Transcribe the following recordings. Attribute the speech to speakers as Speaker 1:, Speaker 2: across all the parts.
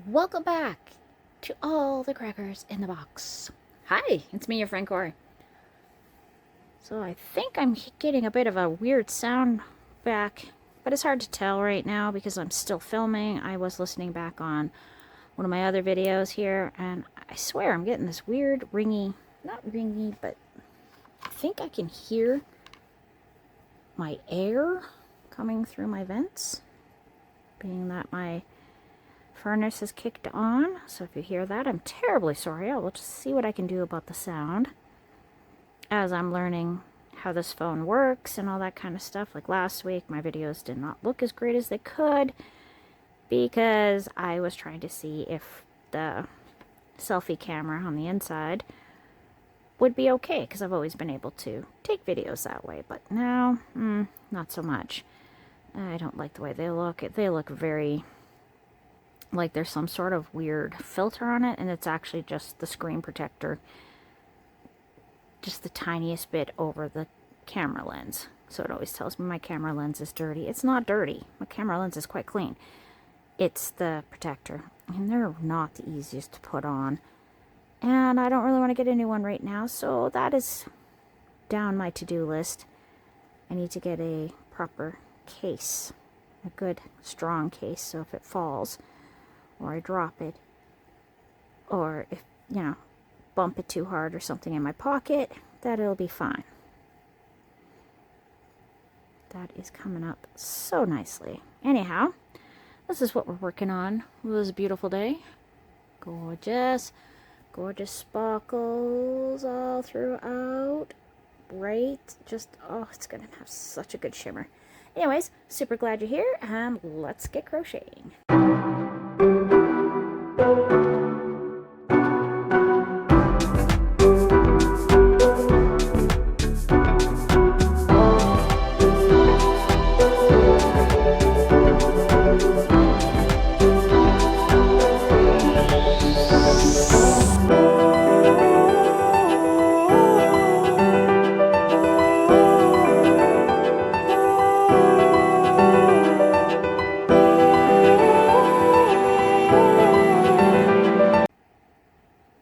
Speaker 1: Welcome back to all the crackers in the box. Hi, it's me, your friend Corey. So I think I'm getting a bit of a weird sound back, but it's hard to tell right now because I'm still filming. I was listening back on one of my other videos here, and I swear I'm getting this weird ringy, not ringy, but I think I can hear my air coming through my vents, being that my furnace is kicked on. So if you hear that, I'm terribly sorry. I will just see what I can do about the sound as I'm learning how this phone works and all that kind of stuff. Like last week, my videos did not look as great as they could because I was trying to see if the selfie camera on the inside would be okay, because I've always been able to take videos that way, but now, not so much. I don't like the way they look. They look very like there's some sort of weird filter on it, and it's actually just the screen protector, just the tiniest bit over the camera lens. So it always tells me my camera lens is dirty. It's not dirty. My camera lens is quite clean. It's the protector, and they're not the easiest to put on, and I don't really want to get a new one right now, so that is down my to-do list. I need to get a proper case, a good strong case, so if it falls or I drop it, or if, bump it too hard or something in my pocket, that it'll be fine. That is coming up so nicely. Anyhow, this is what we're working on. It was a beautiful day. Gorgeous. Gorgeous sparkles all throughout. Bright. Just, oh, it's going to have such a good shimmer. Anyways, super glad you're here, and let's get crocheting.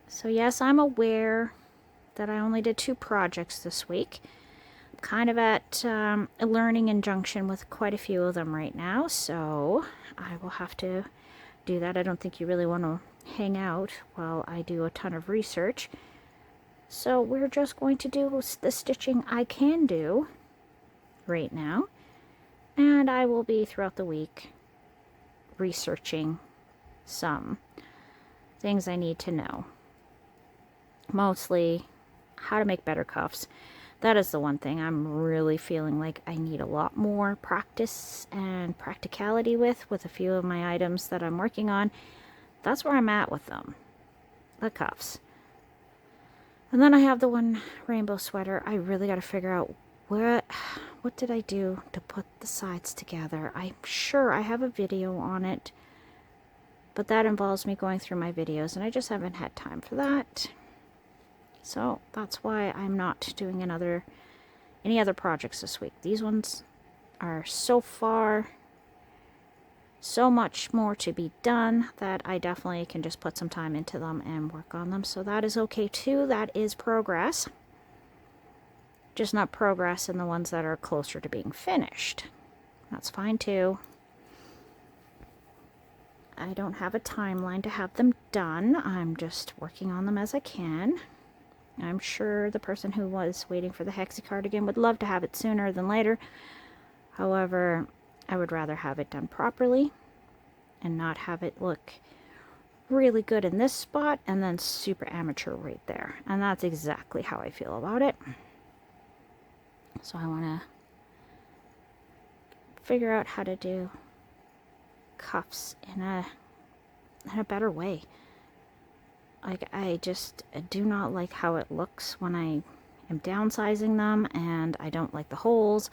Speaker 1: So yes, I'm aware that I only did 2 projects this week. I'm kind of at a learning injunction with quite a few of them right now, so I will have to do that. I don't think you really want to hang out while I do a ton of research. So we're just going to do the stitching I can do right now, and I will be throughout the week researching some things I need to know. Mostly how to make better cuffs. That is the one thing I'm really feeling like I need a lot more practice and practicality with a few of my items that I'm working on. That's where I'm at with them, the cuffs. And then I have the one rainbow sweater. I really got to figure out what did I do to put the sides together. I'm sure I have a video on it, but that involves me going through my videos, and I just haven't had time for that. So that's why I'm not doing any other projects this week. These ones are so far so much more to be done that I definitely can just put some time into them and work on them. So that is okay too. That is progress. Just not progress in the ones that are closer to being finished. That's fine too. I don't have a timeline to have them done. I'm just working on them as I can. I'm sure the person who was waiting for the Hexie cardigan would love to have it sooner than later. However, I would rather have it done properly and not have it look really good in this spot and then super amateur right there. And that's exactly how I feel about it. So I want to figure out how to do cuffs in a better way. Like, I just do not like how it looks when I am downsizing them, and I don't like the holes.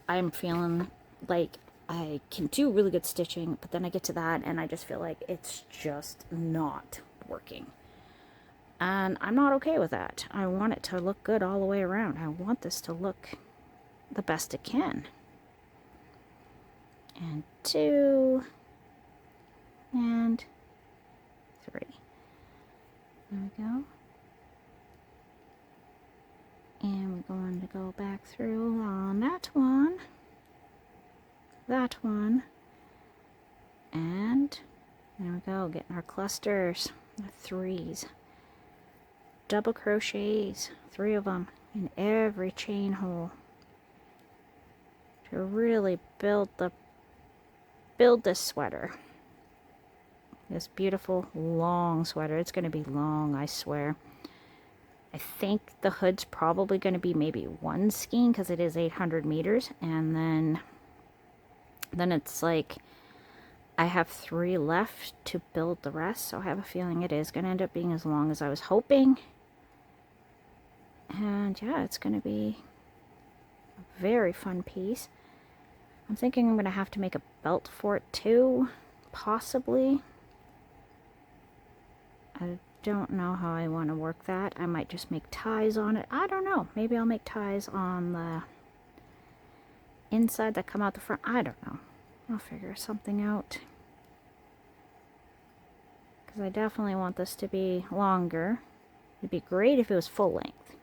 Speaker 1: I'm feeling like I can do really good stitching, but then I get to that and I just feel like it's just not working. And I'm not okay with that. I want it to look good all the way around. I want this to look the best it can. And 2, and 3. There we go. And we're going to go back through on that one, and there we go, getting our clusters, the 3s. Double crochets, 3 of them in every chain hole to really build this sweater. This beautiful long sweater. It's going to be long, I swear. I think the hood's probably going to be maybe 1 skein because it is 800 meters, and then it's like I have 3 left to build the rest, so I have a feeling it is going to end up being as long as I was hoping. And yeah, it's going to be a very fun piece. I'm thinking I'm going to have to make a belt for it too, possibly. I don't know how I want to work that. I might just make ties on it. I don't know. Maybe I'll make ties on the inside that come out the front. I don't know. I'll figure something out. Because I definitely want this to be longer. It'd be great if it was full length.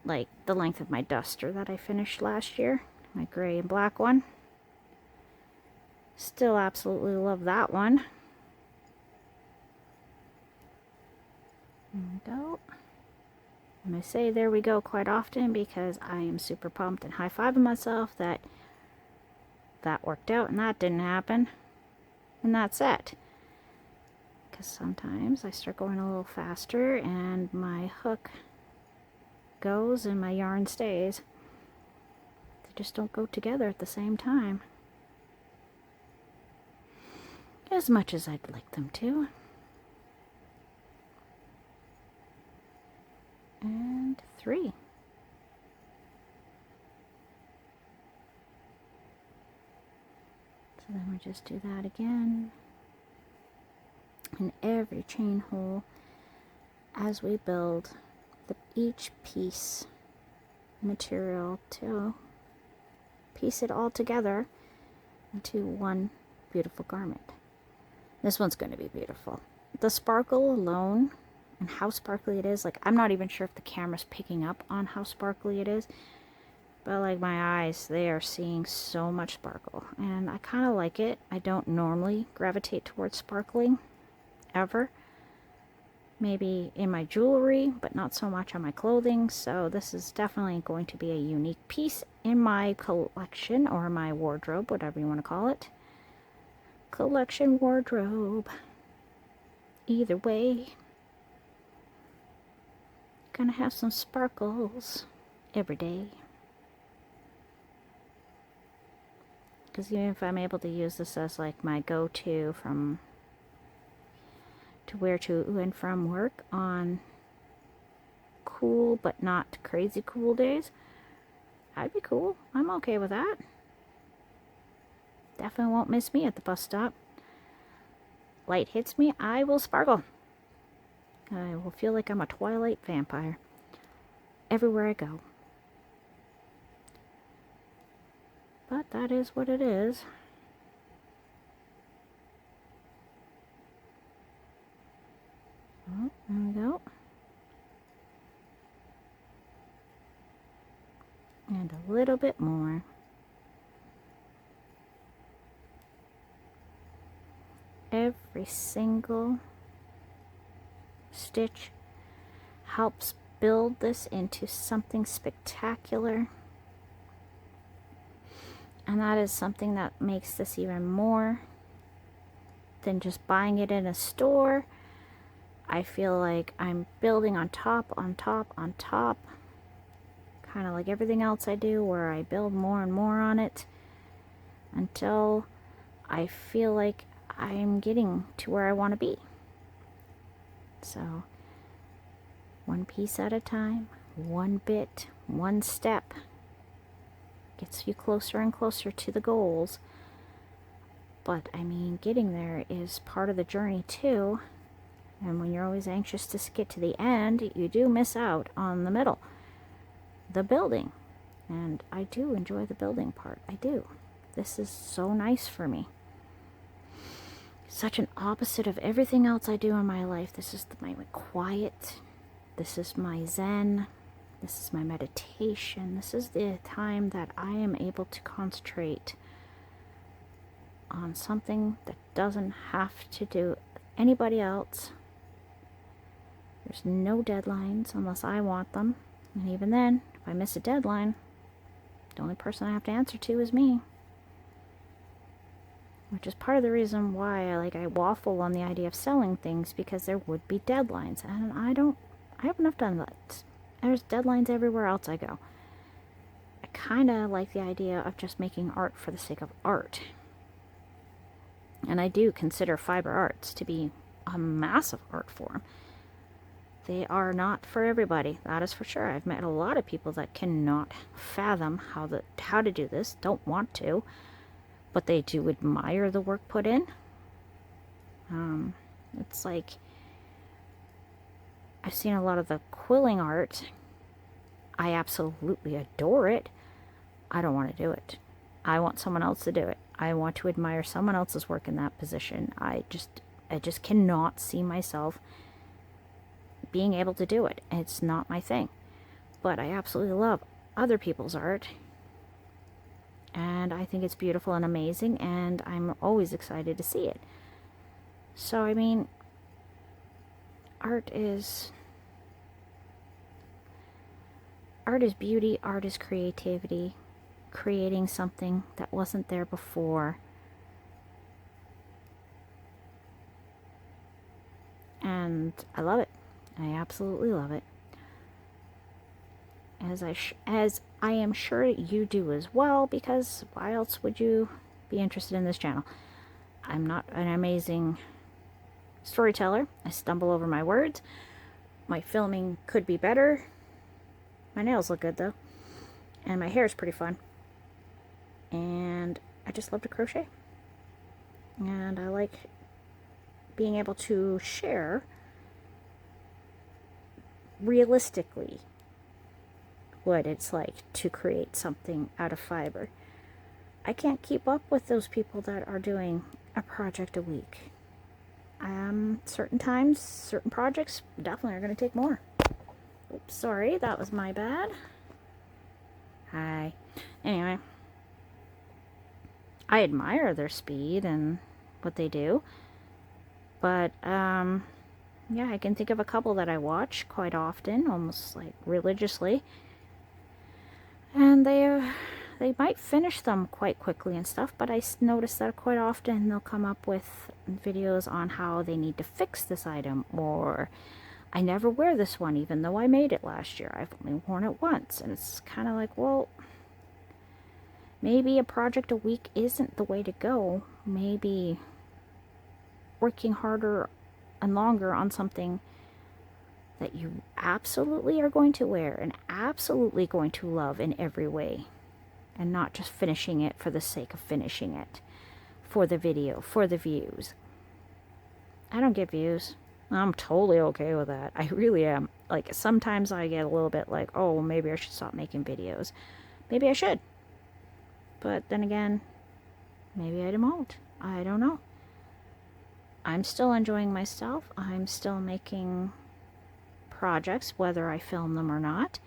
Speaker 1: Like the length of my duster that I finished last year. My gray and black one. Still absolutely love that one. There we go. And I say there we go quite often because I am super pumped and high-fiving myself that that worked out and that didn't happen. And that's it. Because sometimes I start going a little faster and my hook goes and my yarn stays. They just don't go together at the same time. As much as I'd like them to. And 3. So then we just do that again in every chain hole as we build each piece material to piece it all together into one beautiful garment. This one's going to be beautiful. The sparkle alone and how sparkly it is, like I'm not even sure if the camera's picking up on how sparkly it is, but like my eyes, they are seeing so much sparkle and I kind of like it. I don't normally gravitate towards sparkling ever. Maybe in my jewelry, but not so much on my clothing, so this is definitely going to be a unique piece in my collection or my wardrobe, whatever you want to call it. Collection wardrobe. Either way, gonna have some sparkles every day. Because even if I'm able to use this as like my go-to from to wear to and from work on cool but not crazy cool days, I'd be cool. I'm okay with that. Definitely won't miss me at the bus stop. Light hits me, I will sparkle. I will feel like I'm a Twilight vampire everywhere I go. But that is what it is. Oh, there we go. And a little bit more. Every single stitch helps build this into something spectacular. And that is something that makes this even more than just buying it in a store. I feel like I'm building on top, on top, on top. Kind of like everything else I do, where I build more and more on it until I feel like I'm getting to where I want to be. So, one piece at a time, one bit, one step gets you closer and closer to the goals. But I mean, getting there is part of the journey too. And when you're always anxious to get to the end, you do miss out on the middle, the building. And I do enjoy the building part. I do. This is so nice for me. such an opposite of everything else I do in my life. This is my quiet. This is my zen. This is my meditation. This is the time that I am able to concentrate on something that doesn't have to do with anybody else. There's no deadlines unless I want them. And even then, if I miss a deadline, the only person I have to answer to is me. Which is part of the reason why I waffle on the idea of selling things, because there would be deadlines. And I have enough deadlines. There's deadlines everywhere else I go. I kind of like the idea of just making art for the sake of art. And I do consider fiber arts to be a massive art form. They are not for everybody, that is for sure. I've met a lot of people that cannot fathom how to do this, don't want to, but they do admire the work put in. It's like, I've seen a lot of the quilling art. I absolutely adore it. I don't want to do it. I want someone else to do it. I want to admire someone else's work in that position. I just cannot see myself being able to do it. It's not my thing. But I absolutely love other people's art. And I think it's beautiful and amazing, and I'm always excited to see it. So, I mean, art is beauty, art is creativity, creating something that wasn't there before. And I love it. I absolutely love it. As I am sure you do as well, because why else would you be interested in this channel? I'm not an amazing storyteller. I stumble over my words. My filming could be better. My nails look good though. And my hair is pretty fun. And I just love to crochet. And I like being able to share realistically what it's like to create something out of fiber. I can't keep up with those people that are doing a project a week. Certain times, certain projects definitely are going to take more. Oops, sorry, that was my bad. Hi. Anyway, I admire their speed and what they do. But, yeah, I can think of a couple that I watch quite often, almost like religiously. And they might finish them quite quickly and stuff, but I notice that quite often they'll come up with videos on how they need to fix this item, or I never wear this one even though I made it last year. I've only worn it once. And it's kind of like, well, maybe a project a week isn't the way to go. Maybe working harder and longer on something that you absolutely are going to wear and absolutely going to love in every way, and not just finishing it for the sake of finishing it, for the video, for the views. I don't get views. I'm totally okay with that. I really am. Like, sometimes I get a little bit like, oh, maybe I should stop making videos. Maybe I should. But then again, maybe I won't. I don't know. I'm still enjoying myself. I'm still making projects, whether I film them or not.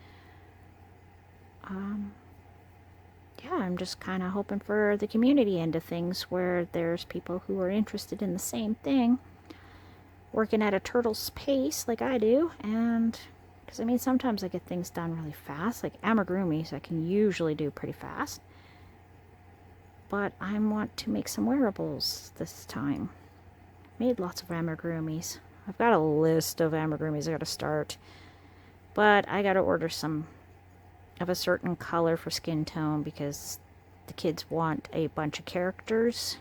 Speaker 1: Yeah, I'm just kind of hoping for the community end of things, where there's people who are interested in the same thing, working at a turtle's pace like I do. And because I mean, sometimes I get things done really fast, like amigurumis I can usually do pretty fast, but I want to make some wearables this time. Made lots of amigurumis. I've got a list of amigurumis I gotta start, but I gotta order some of a certain color for skin tone, because the kids want a bunch of characters,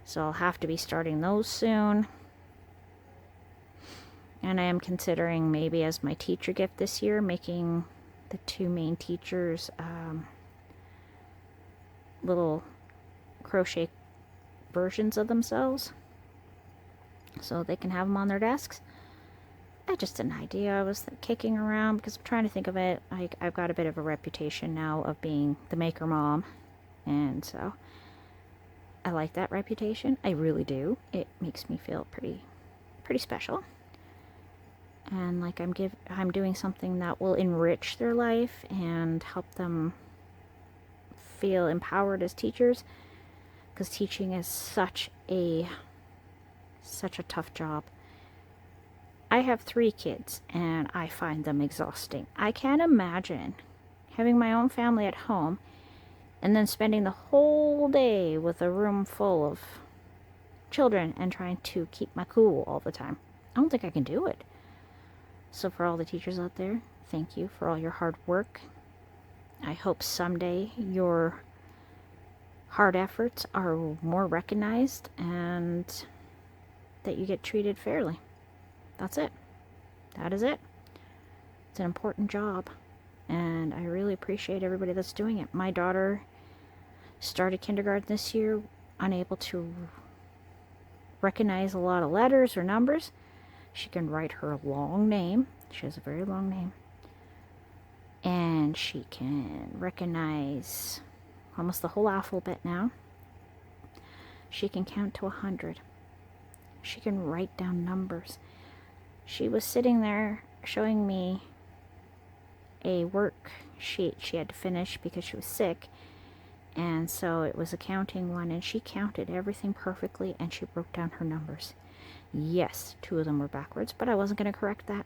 Speaker 1: so I'll have to be starting those soon. And I am considering, maybe as my teacher gift this year, making the two main teachers little crochet versions of themselves, so they can have them on their desks. That's just an idea I was kicking around, because I'm trying to think of it. I've got a bit of a reputation now of being the maker mom, and so I like that reputation. I really do. It makes me feel pretty special. And like I'm doing something that will enrich their life and help them feel empowered as teachers, because teaching is such a tough job. I have 3 kids and I find them exhausting. I can't imagine having my own family at home and then spending the whole day with a room full of children and trying to keep my cool all the time. I don't think I can do it. So for all the teachers out there, thank you for all your hard work. I hope someday your hard efforts are more recognized and that you get treated fairly. That's it. That is it. It's an important job, and I really appreciate everybody that's doing it. My daughter started kindergarten this year, unable to recognize a lot of letters or numbers. She can write her long name. She has a very long name. And she can recognize almost the whole alphabet now. She can count to 100. She can write down numbers. She was sitting there showing me a worksheet she had to finish because she was sick. And so it was a counting one, and she counted everything perfectly, and she wrote down her numbers. Yes, 2 of them were backwards, but I wasn't going to correct that.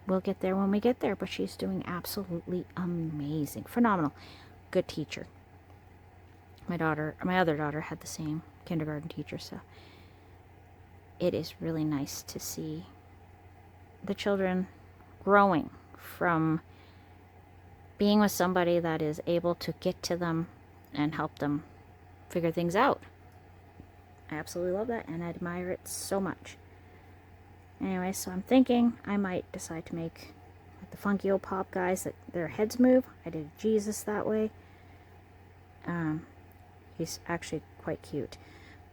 Speaker 1: We'll get there when we get there, but she's doing absolutely amazing. Phenomenal. Good teacher. My other daughter had the same kindergarten teacher, so it is really nice to see the children growing from being with somebody that is able to get to them and help them figure things out. I absolutely love that, and I admire it so much. Anyway, so I'm thinking I might decide to make like the funky old pop guys that their heads move. I did Jesus that way. He's actually quite cute.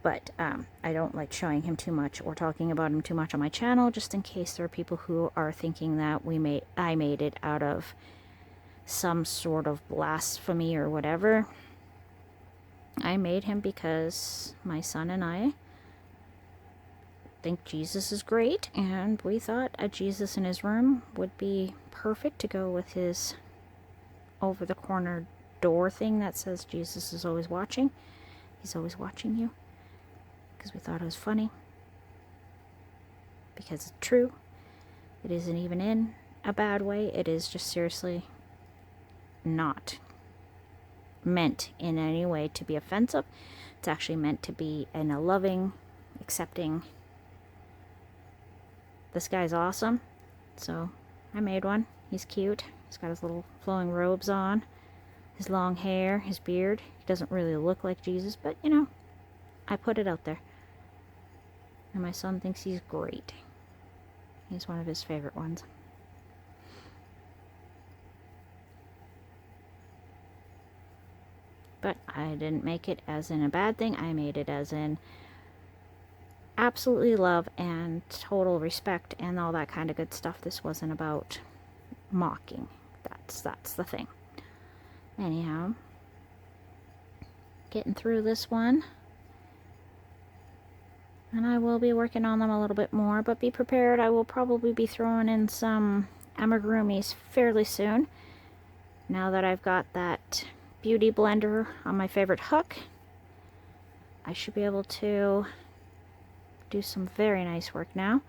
Speaker 1: But I don't like showing him too much or talking about him too much on my channel, just in case there are people who are thinking that I made it out of some sort of blasphemy or whatever. I made him because my son and I think Jesus is great, and we thought a Jesus in his room would be perfect to go with his over-the-corner door thing that says Jesus is always watching. He's always watching you. Because we thought it was funny. Because it's true. It isn't even in a bad way. It is just seriously not meant in any way to be offensive. It's actually meant to be in a loving, accepting, this guy's awesome. So I made one. He's cute. He's got his little flowing robes on, his long hair, his beard. He doesn't really look like Jesus, but you know, I put it out there. And my son thinks he's great. He's one of his favorite ones. But I didn't make it as in a bad thing. I made it as in absolutely love and total respect and all that kind of good stuff. This wasn't about mocking. That's the thing. Anyhow, getting through this one. And I will be working on them a little bit more, but be prepared. I will probably be throwing in some amigurumis fairly soon. Now that I've got that beauty blender on my favorite hook, I should be able to do some very nice work now.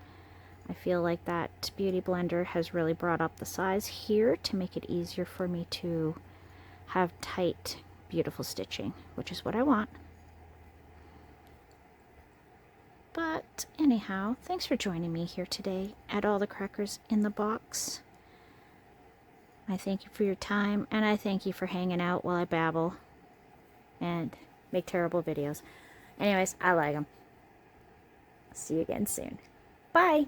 Speaker 1: I feel like that beauty blender has really brought up the size here to make it easier for me to have tight, beautiful stitching, which is what I want. But anyhow, thanks for joining me here today at All the Crackers in the Box. I thank you for your time, and I thank you for hanging out while I babble and make terrible videos. Anyways, I like them. See you again soon. Bye!